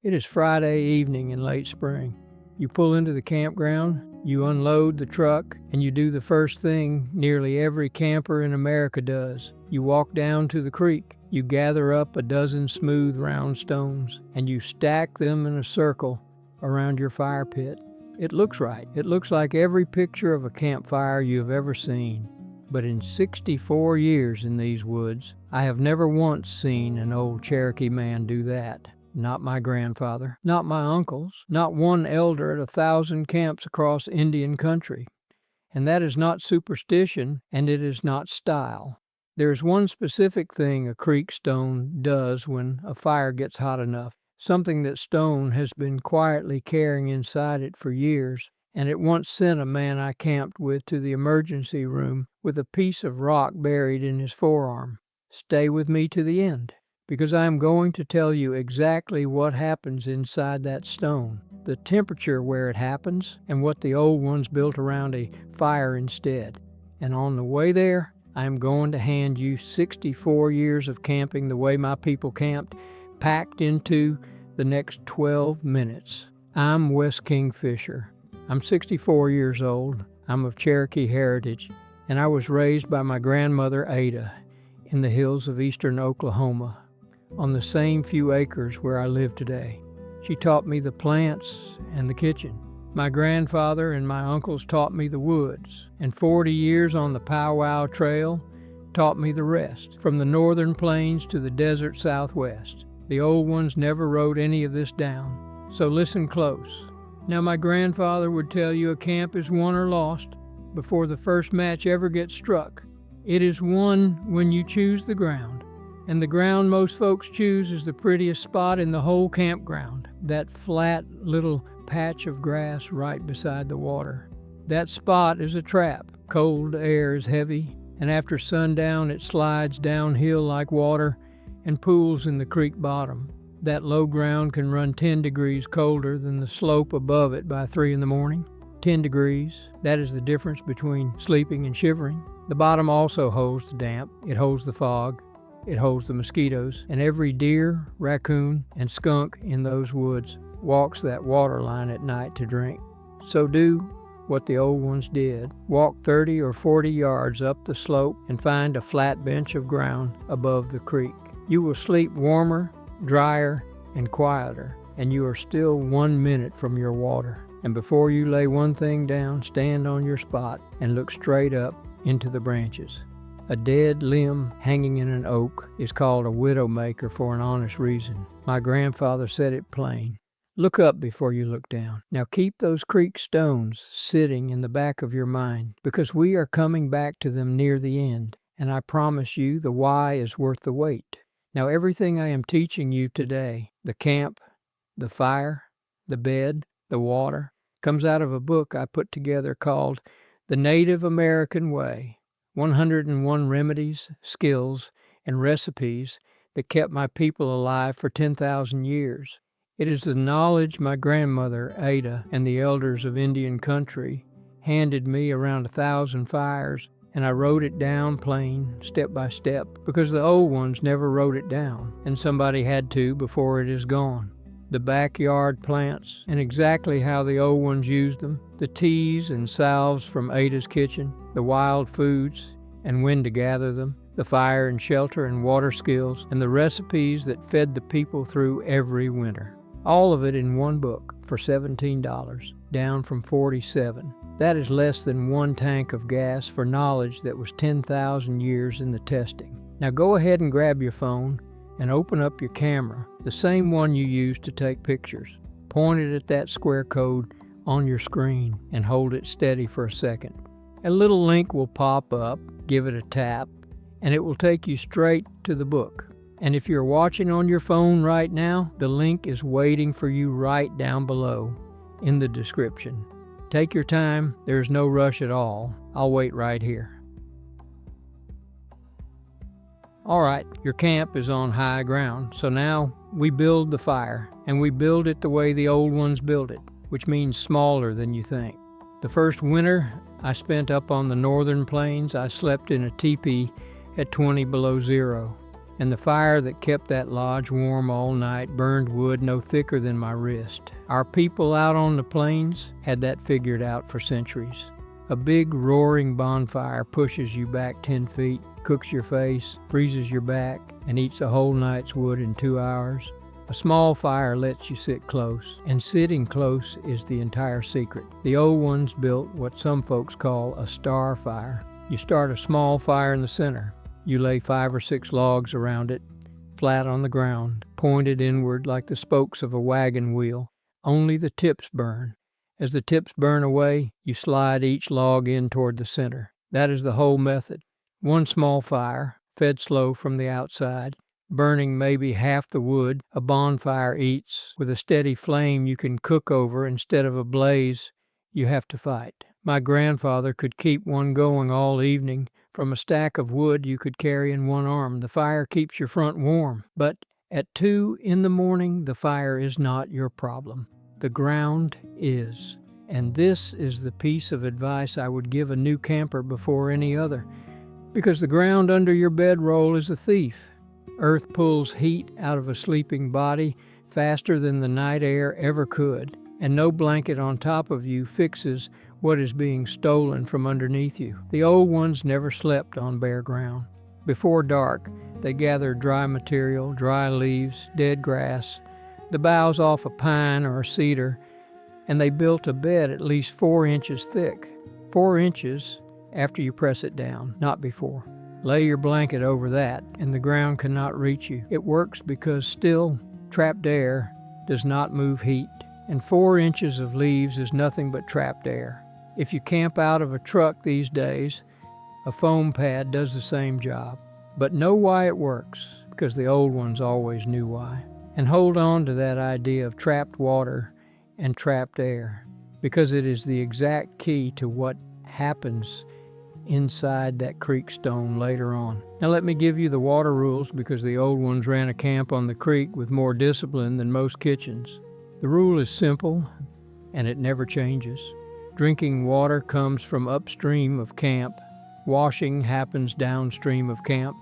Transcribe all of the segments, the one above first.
It is Friday evening in late spring. You pull into the campground, you unload the truck, and you do the first thing nearly every camper in America does. You walk down to the creek. You gather up a dozen smooth round stones, and you stack them in a circle around your fire pit. It looks right. It looks like every picture of a campfire you have ever seen. But in 64 years in these woods, I have never once seen an old Cherokee man do that. Not my grandfather, not my uncles, not one elder at 1,000 camps across Indian country. And that is not superstition, and it is not style. There is one specific thing a creek stone does when a fire gets hot enough, something that stone has been quietly carrying inside it for years, and it once sent a man I camped with to the emergency room with a piece of rock buried in his forearm. Stay with me to the end, because I am going to tell you exactly what happens inside that stone, the temperature where it happens, and what the old ones built around a fire instead. And on the way there, I am going to hand you 64 years of camping the way my people camped, packed into the next 12 minutes. I'm Wes Kingfisher. I'm 64 years old. I'm of Cherokee heritage, and I was raised by my grandmother Ada in the hills of eastern Oklahoma, on the same few acres where I live today. She taught me the plants and the kitchen. My grandfather and my uncles taught me the woods, and 40 years on the powwow trail taught me the rest, from the northern plains to the desert southwest. The old ones never wrote any of this down, so listen close. Now, my grandfather would tell you a camp is won or lost before the first match ever gets struck. It is won when you choose the ground. And the ground most folks choose is the prettiest spot in the whole campground, that flat little patch of grass right beside the water. That spot is a trap. Cold air is heavy, and after sundown it slides downhill like water and pools in the creek bottom. That low ground can run 10 degrees colder than the slope above it by 3 in the morning. 10 degrees, that is the difference between sleeping and shivering. The bottom also holds the damp, it holds the fog, it holds the mosquitoes, and every deer, raccoon, and skunk in those woods walks that water line at night to drink. So do what the old ones did. Walk 30 or 40 yards up the slope and find a flat bench of ground above the creek. You will sleep warmer, drier, and quieter, and you are still 1 minute from your water. And before you lay one thing down, stand on your spot and look straight up into the branches. A dead limb hanging in an oak is called a widowmaker for an honest reason. My grandfather said it plain. Look up before you look down. Now keep those creek stones sitting in the back of your mind, because we are coming back to them near the end, and I promise you the why is worth the wait. Now everything I am teaching you today, the camp, the fire, the bed, the water, comes out of a book I put together called The Native American Way, 101 Remedies, Skills, and Recipes that kept my people alive for 10,000 years. It is the knowledge my grandmother, Ada, and the elders of Indian country handed me around 1,000 fires, and I wrote it down plain, step by step, because the old ones never wrote it down, and somebody had to before it is gone. The backyard plants, and exactly how the old ones used them, the teas and salves from Ada's kitchen, the wild foods and when to gather them, the fire and shelter and water skills, and the recipes that fed the people through every winter. All of it in one book for $17, down from $47. That is less than 1 tank of gas for knowledge that was 10,000 years in the testing. Now go ahead and grab your phone and open up your camera, the same one you use to take pictures. Point it at that square code on your screen and hold it steady for a second. A little link will pop up, give it a tap, and it will take you straight to the book. And if you're watching on your phone right now, the link is waiting for you right down below in the description. Take your time, there's no rush at all. I'll wait right here. All right, your camp is on high ground, so now we build the fire, and we build it the way the old ones built it, which means smaller than you think. The first winter I spent up on the northern plains, I slept in a teepee at 20 below zero. and the fire that kept that lodge warm all night burned wood no thicker than my wrist. Our people out on the plains had that figured out for centuries. A big roaring bonfire pushes you back 10 feet, cooks your face, freezes your back, and eats a whole night's wood in 2 hours. A small fire lets you sit close, and sitting close is the entire secret. The old ones built what some folks call a star fire. You start a small fire in the center. You lay 5 or 6 logs around it, flat on the ground, pointed inward like the spokes of a wagon wheel. Only the tips burn. As the tips burn away, you slide each log in toward the center. That is the whole method. One small fire, fed slow from the outside, burning maybe half the wood a bonfire eats, with a steady flame you can cook over instead of a blaze you have to fight. My grandfather could keep one going all evening from a stack of wood you could carry in one arm. The fire keeps your front warm, but at 2 in the morning the fire is not your problem. The ground is. And this is the piece of advice I would give a new camper before any other, because the ground under your bedroll is a thief. Earth pulls heat out of a sleeping body faster than the night air ever could, and no blanket on top of you fixes what is being stolen from underneath you. The old ones never slept on bare ground. Before dark, they gathered dry material, dry leaves, dead grass, the boughs off a pine or a cedar, and they built a bed at least 4 inches thick. 4 inches after you press it down, not before. Lay your blanket over that, and the ground cannot reach you. It works because still, trapped air does not move heat, and 4 inches of leaves is nothing but trapped air. If you camp out of a truck these days, a foam pad does the same job. But know why it works, because the old ones always knew why. And hold on to that idea of trapped water and trapped air, because it is the exact key to what happens inside that creek stone later on. Now let me give you the water rules, because the old ones ran a camp on the creek with more discipline than most kitchens. The rule is simple, and it never changes. Drinking water comes from upstream of camp. Washing happens downstream of camp.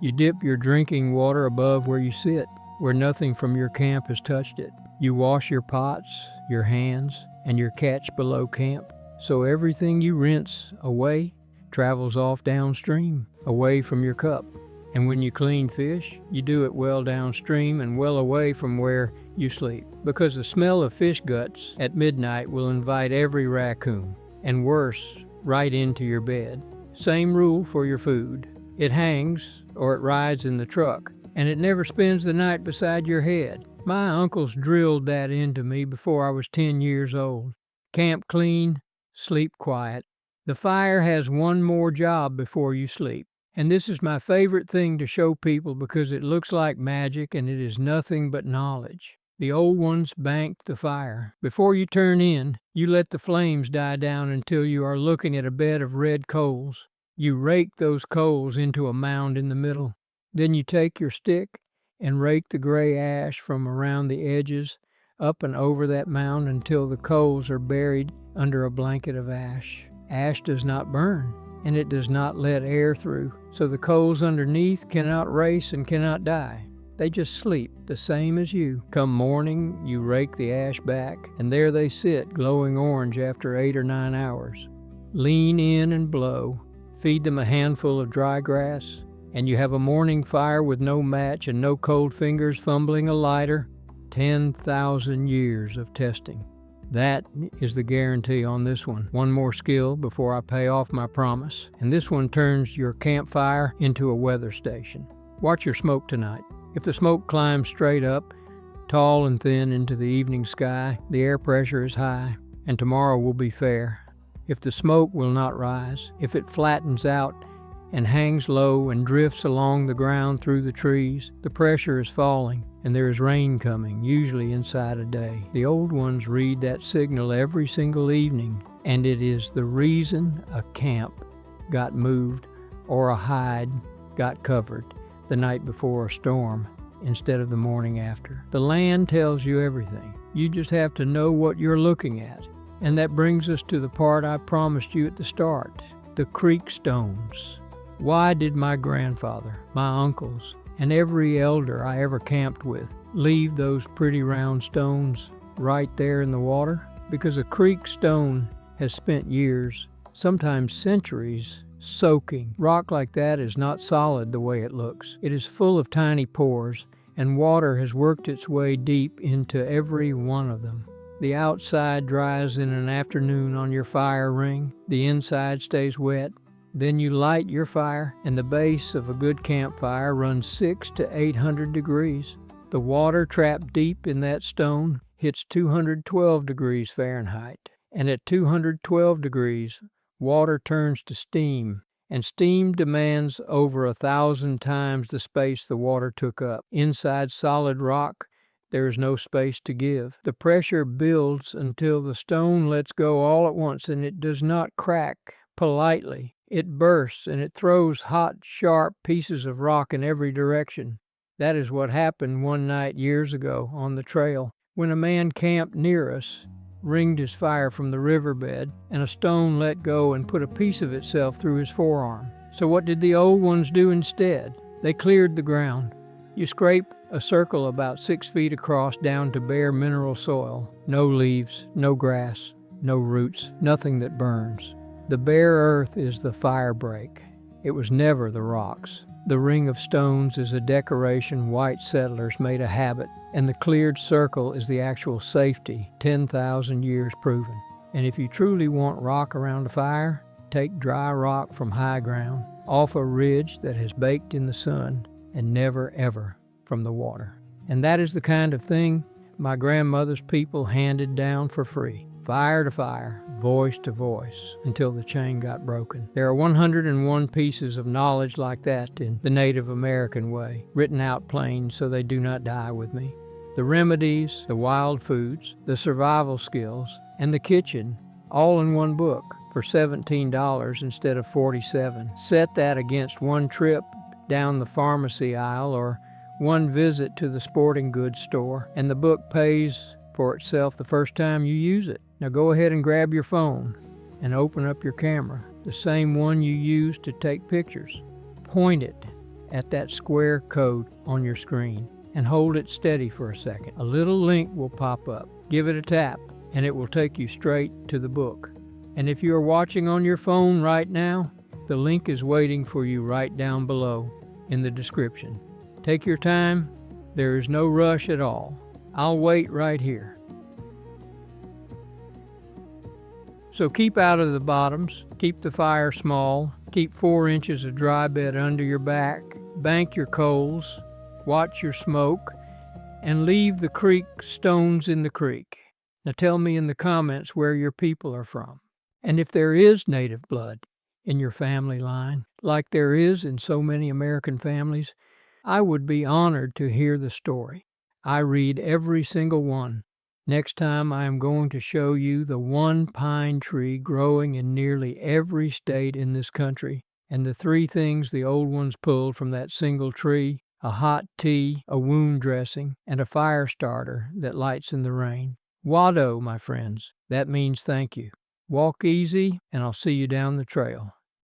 You dip your drinking water above where you sit, where nothing from your camp has touched it. You wash your pots, your hands, and your catch below camp. So everything you rinse away travels off downstream, away from your cup. And when you clean fish, you do it well downstream and well away from where you sleep. Because the smell of fish guts at midnight will invite every raccoon, and worse, right into your bed. Same rule for your food. It hangs, or it rides in the truck, and it never spends the night beside your head. My uncles drilled that into me before I was 10 years old. Camp clean, sleep quiet. The fire has one more job before you sleep. And this is my favorite thing to show people, because it looks like magic and it is nothing but knowledge. The old ones banked the fire. Before you turn in, you let the flames die down until you are looking at a bed of red coals. You rake those coals into a mound in the middle. Then you take your stick and rake the gray ash from around the edges up and over that mound until the coals are buried under a blanket of ash. Ash does not burn, and it does not let air through, so the coals underneath cannot race and cannot die. They just sleep, the same as you. Come morning, you rake the ash back, and there they sit, glowing orange after 8 or 9 hours. Lean in and blow. Feed them a handful of dry grass, and you have a morning fire with no match and no cold fingers fumbling a lighter. 10,000 years of testing. That is the guarantee on this one. One more skill before I pay off my promise, and this one turns your campfire into a weather station. Watch your smoke tonight. If the smoke climbs straight up, tall and thin into the evening sky, the air pressure is high, and tomorrow will be fair. If the smoke will not rise, if it flattens out and hangs low and drifts along the ground through the trees, the pressure is falling, and there is rain coming, usually inside a day. The old ones read that signal every single evening, and it is the reason a camp got moved or a hide got covered the night before a storm instead of the morning after. The land tells you everything. You just have to know what you're looking at. And that brings us to the part I promised you at the start, the creek stones. Why did my grandfather, my uncles, and every elder I ever camped with leave those pretty round stones right there in the water, because a creek stone has spent years, sometimes centuries, soaking. Rock like that is not solid the way it looks. It is full of tiny pores, and water has worked its way deep into every one of them. The outside dries in an afternoon on your fire ring. The inside stays wet. Then you light your fire, and the base of a good campfire runs 600 to 800 degrees. The water trapped deep in that stone hits 212 degrees Fahrenheit. And at 212 degrees, water turns to steam, and steam demands over 1,000 times the space the water took up. Inside solid rock, there is no space to give. The pressure builds until the stone lets go all at once, and it does not crack politely. It bursts, and it throws hot, sharp pieces of rock in every direction. That is what happened one night years ago on the trail, when a man camped near us ringed his fire from the riverbed, and a stone let go and put a piece of itself through his forearm. So what did the old ones do instead? They cleared the ground. You scrape a circle about 6 feet across down to bare mineral soil. No leaves, no grass, no roots, nothing that burns. The bare earth is the fire break. It was never the rocks. The ring of stones is a decoration white settlers made a habit, and the cleared circle is the actual safety, 10,000 years proven. And if you truly want rock around a fire, take dry rock from high ground, off a ridge that has baked in the sun, and never ever from the water. And that is the kind of thing my grandmother's people handed down for free. Fire to fire, voice to voice, until the chain got broken. There are 101 pieces of knowledge like that in the Native American way, written out plain so they do not die with me. The remedies, the wild foods, the survival skills, and the kitchen, all in one book for $17 instead of $47. Set that against one trip down the pharmacy aisle or one visit to the sporting goods store, and the book pays for itself the first time you use it. Now go ahead and grab your phone and open up your camera, the same one you use to take pictures. Point it at that square code on your screen and hold it steady for a second. A little link will pop up. Give it a tap and it will take you straight to the book. And if you are watching on your phone right now, the link is waiting for you right down below in the description. Take your time. There is no rush at all. I'll wait right here. So keep out of the bottoms, keep the fire small, keep 4 inches of dry bed under your back, bank your coals, watch your smoke, and leave the creek stones in the creek. Now tell me in the comments where your people are from. And if there is native blood in your family line, like there is in so many American families, I would be honored to hear the story. I read every single one. Next time I am going to show you the one pine tree growing in nearly every state in this country, and the 3 things the old ones pulled from that single tree: a hot tea, a wound dressing, and a fire starter that lights in the rain. Wado, my friends, that means thank you. Walk easy, and I'll see you down the trail.